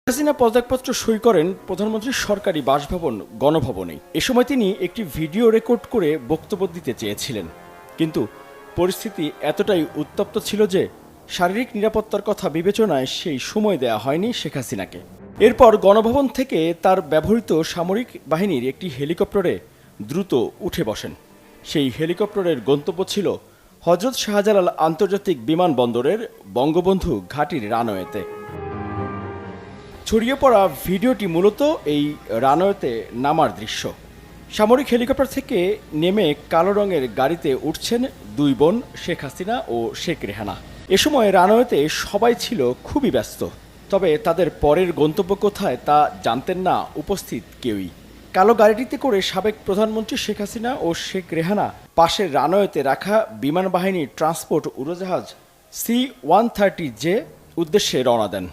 হাসিনা পদত্যাগপত্র সই করেন প্রধানমন্ত্রীর সরকারি বাসভবন গণভবনে। এ সময় তিনি একটি ভিডিও রেকর্ড করে বক্তব্য দিতে চেয়েছিলেন, কিন্তু পরিস্থিতি এতটাই উত্তপ্ত ছিল যে শারীরিক নিরাপত্তার কথা বিবেচনায় সেই সময় দেয়া হয়নি শেখ হাসিনাকে। এরপর গণভবন থেকে তার ব্যবহৃত সামরিক বাহিনীর একটি হেলিকপ্টারে দ্রুত উঠে বসেন। সেই হেলিকপ্টারের গন্তব্য ছিল হজরত শাহজালাল আন্তর্জাতিক বিমানবন্দরের বঙ্গবন্ধু ঘাঁটির রানওয়েতে। ছড়িয়ে পড়া ভিডিওটি মূলত এই রানওয়েতে নামার দৃশ্য। সামরিক হেলিকপ্টার থেকে নেমে কালো রঙের গাড়িতে উঠছেন দুই বোন শেখ হাসিনা ও শেখ রেহানা। এ সময় রানওয়েতে সবাই ছিল খুবই ব্যস্ত, তবে তাদের পরের গন্তব্য কোথায় তা জানতেন না উপস্থিত কেউই। কালো গাড়িটিতে করে সাবেক প্রধানমন্ত্রী শেখ হাসিনা ও শেখ রেহানা পাশের রানওয়েতে রাখা বিমান বাহিনীর ট্রান্সপোর্ট উড়োজাহাজ C-130J উদ্দেশ্যে রওনা দেন।